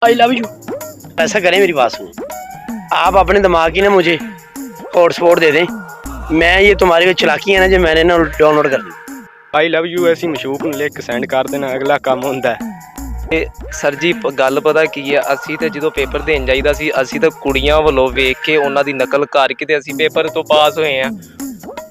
I love you. ऐसा करें, मेरी बात सुनो, आप अपने दिमाग की ना मुझे हॉटस्पॉट दे दें। मैं ये तुम्हारी जो चलाकी है ना, जो मैंने ना डाउनलोड कर दी। आई लव यू ऐसी मशूक ਨੂੰ ਲਿਖ ਸੈਂਡ ਕਰ ਦੇਣਾ, ਅਗਲਾ ਕੰਮ ਹੁੰਦਾ ਹੈ। ਸਰ ਜੀ ਗੱਲ ਪਤਾ ਕੀ ਹੈ, ਅਸੀਂ ਤਾਂ ਜਦੋਂ ਪੇਪਰ ਦੇਣ ਜਾਈਦਾ ਸੀ, ਅਸੀਂ ਤਾਂ ਕੁੜੀਆਂ ਵੱਲੋਂ ਵੇਖ ਕੇ ਉਹਨਾਂ ਦੀ ਨਕਲ ਕਰਕੇ ਤੇ ਅਸੀਂ पेपर तो पास हुए हैं।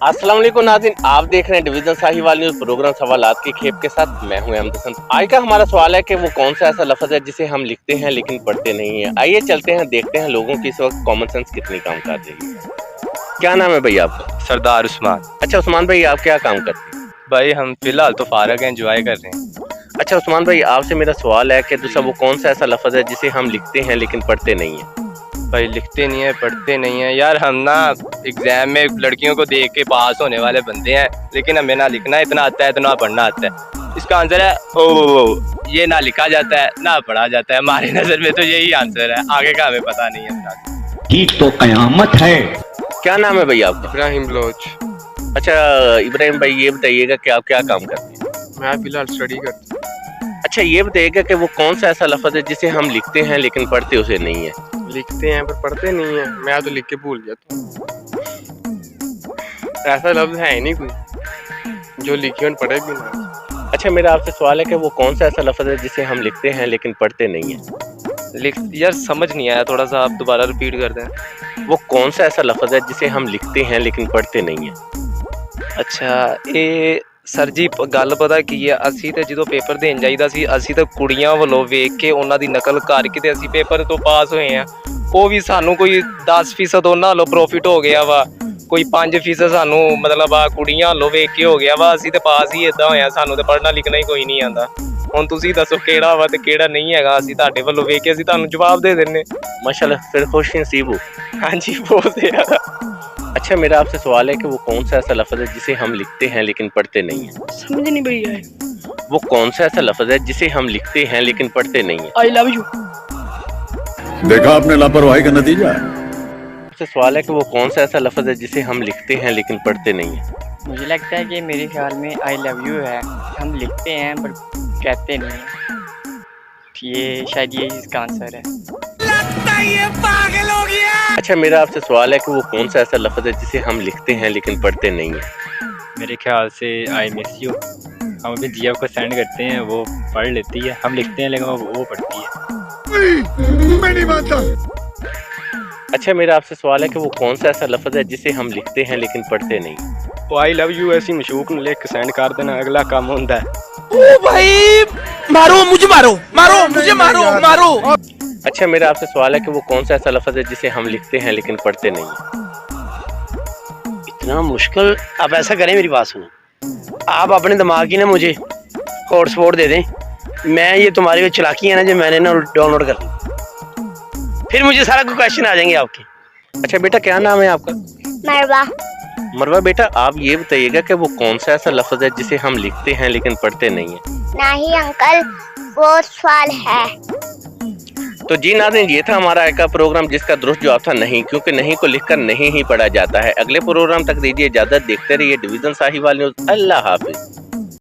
अस्सलाम वालेकुम नाज़रीन, आप देख रहे हैं डिवीज़न साहिवाल न्यूज़ प्रोग्राम सवालात की खेप के साथ। मैं हूं अहमद हसन। आज का हमारा सवाल है कि वो कौन सा ऐसा लफ्ज़ है जिसे हम लिखते हैं लेकिन पढ़ते नहीं है। आइए चलते हैं, देखते हैं लोगों की इस वक्त कॉमन सेंस कितनी काम कर रही है। क्या नाम है भाई आपका? सरदार उस्मान। अच्छा उस्मान भाई, आप क्या काम करते हैं? भाई हम फिलहाल तो फारग हैं, एंजॉय कर रहे हैं। अच्छा उस्मान भाई, आपसे मेरा सवाल है कि दूसरा वो कौन सा ऐसा लफ्ज़ है जिसे हम लिखते हैं लेकिन पढ़ते नहीं है? भाई लिखते नहीं है, पढ़ते नहीं है यार। हम ना एग्जाम में लड़कियों को देख के पास होने वाले बंदे हैं, लेकिन हमें ना लिखना इतना आता है, इतना पढ़ना आता है। इसका आंसर है ओ, ये ना लिखा जाता है ना पढ़ा जाता है। हमारी नज़र में तो यही आंसर है, आगे का हमें पता नहीं है। ये तो कयामत है। क्या नाम है भाई आपका? इब्राहिम बलोच। अच्छा इब्राहिम भाई, ये बताइएगा कि आप क्या काम करते हैं? मैं फिलहाल स्टडी करता हूँ। अच्छा ये बताइएगा कि वो कौन सा ऐसा लफ्ज़ है जिसे हम लिखते हैं लेकिन पढ़ते उसे नहीं है? लिखते हैं पर पढ़ते नहीं है। मैं तो लिख के भूल जाता हूँ। ऐसा लफ्ज है ही नहीं कोई जो लिखे और पढ़े भी ना। अच्छा मेरा आपसे सवाल है कि वो कौन सा ऐसा लफ्ज़ है जिसे हम लिखते हैं लेकिन पढ़ते नहीं है? यार समझ नहीं आया, थोड़ा सा आप दोबारा रिपीट कर दें। वो कौन सा ऐसा लफ्ज़ है जिसे हम लिखते हैं लेकिन पढ़ते नहीं है? ਅੱਛਾ ਇਹ ਸਰ ਜੀ ਗੱਲ ਪਤਾ ਕੀ ਹੈ, ਅਸੀਂ ਤਾਂ ਜਦੋਂ ਪੇਪਰ ਦੇਣ ਜਾਈਦਾ ਸੀ, ਅਸੀਂ ਤਾਂ ਕੁੜੀਆਂ ਵੱਲੋਂ ਵੇਖ ਕੇ ਉਹਨਾਂ ਦੀ ਨਕਲ ਕਰਕੇ ਤੇ ਅਸੀਂ ਪੇਪਰ ਤੋਂ ਪਾਸ ਹੋਏ ਆ। ਉਹ ਵੀ ਸਾਨੂੰ ਕੋਈ 10% ਉਹਨਾਂ ਵੱਲੋਂ ਪ੍ਰੋਫਿਟ ਹੋ ਗਿਆ ਵਾ, ਕੋਈ 5% ਸਾਨੂੰ ਮਤਲਬ ਆ ਕੁੜੀਆਂ ਵੱਲੋਂ ਵੇਖ ਕੇ ਹੋ ਗਿਆ ਵਾ। ਅਸੀਂ ਤਾਂ ਪਾਸ ਹੀ ਇਦਾਂ ਹੋਇਆ, ਸਾਨੂੰ ਤਾਂ ਪੜ੍ਹਨਾ ਲਿਖਣਾ ਹੀ ਕੋਈ ਨਹੀਂ ਆਉਂਦਾ। ਹੁਣ ਤੁਸੀਂ ਦੱਸੋ ਕਿਹੜਾ ਵਾ ਤੇ ਕਿਹੜਾ ਨਹੀਂ ਹੈਗਾ। ਅਸੀਂ ਤੁਹਾਡੇ ਵੱਲੋਂ ਵੇਖ ਕੇ ਅਸੀਂ ਤੁਹਾਨੂੰ ਜਵਾਬ ਦੇ ਦਿੰਨੇ। माशाल्लाह, फिर खुश नसीब हो। ਹਾਂਜੀ ਬਹੁਤ ਜ਼ਿਆਦਾ। अच्छा मेरा आपसे सवाल है कि वो कौन सा ऐसा लफ्ज़ है जिसे हम लिखते हैं लेकिन पढ़ते नहीं है? समझ नहीं भैया। वो कौन सा ऐसा लफ्ज़ है जिसे हम लिखते हैं लेकिन पढ़ते नहीं है? I love you. देखा आपने लापरवाही का नतीजा है। आपसे सवाल है कि वो कौन सा ऐसा लफ्ज़ है जिसे हम लिखते हैं लेकिन पढ़ते नहीं है? मुझे लगता है कि मेरे ख्याल में आई लव यू है, हम लिखते हैं पर कहते नहीं हैं। ये शायद यही इसका आंसर है। अच्छा मेरा आपसे सवाल है कि वो कौन सा ऐसा लफ्ज़ है जिसे हम लिखते हैं लेकिन पढ़ते नहीं है? मेरे ख्याल से आई मिस यू। हम अभी जिया को सेंड करते हैं, वो पढ़ लेती है, हम लिखते हैं लेकिन वो पढ़ती है। मैं नहीं मानता। अच्छा मेरा आपसे सवाल है कि वो कौन सा ऐसा लफ्ज़ है जिसे हम लिखते हैं लेकिन पढ़ते नहीं है? ਉਹ आई लव यू ऐसी मशूक ਨੂੰ ਲਿਖ ਸੈਂਡ ਕਰ ਦੇਣਾ, ਅਗਲਾ ਕੰਮ ਹੁੰਦਾ ਹੈ। ओ भाई मारो मुझे, मारो मारो मुझे, मारो मारो। अच्छा मेरा आपसे सवाल है कि वो कौन सा ऐसा लफ्ज़ है जिसे हम लिखते हैं लेकिन पढ़ते नहीं है? इतना मुश्किल। आप ऐसा करें, मेरी बात सुनो, आप अपने दिमाग की ना मुझे हॉटस्पॉट दे दें। मैं ये तुम्हारी जो चलाकी है ना, जो मैंने ना डाउनलोड कर ली, फिर मुझे सारा कुछ क्वेश्चन आ जाएंगे आपके। अच्छा बेटा, क्या नाम है आपका? मरवा। मरवा बेटा, आप ये बताइएगा कि वो कौन सा ऐसा लफ्ज़ है जिसे हम लिखते हैं लेकिन पढ़ते नहीं है? नहीं अंकल, वो सवाल है। तो जी नाज़रीन, ये था हमारा आज का प्रोग्राम जिसका दुरुस्त जवाब था नहीं, क्योंकि नहीं को लिखकर नहीं ही पढ़ा जाता है। अगले प्रोग्राम तक दीजिए इजाज़त, देखते रहिए डिवीज़न साहिवाल न्यूज़। अल्लाह हाफिज़।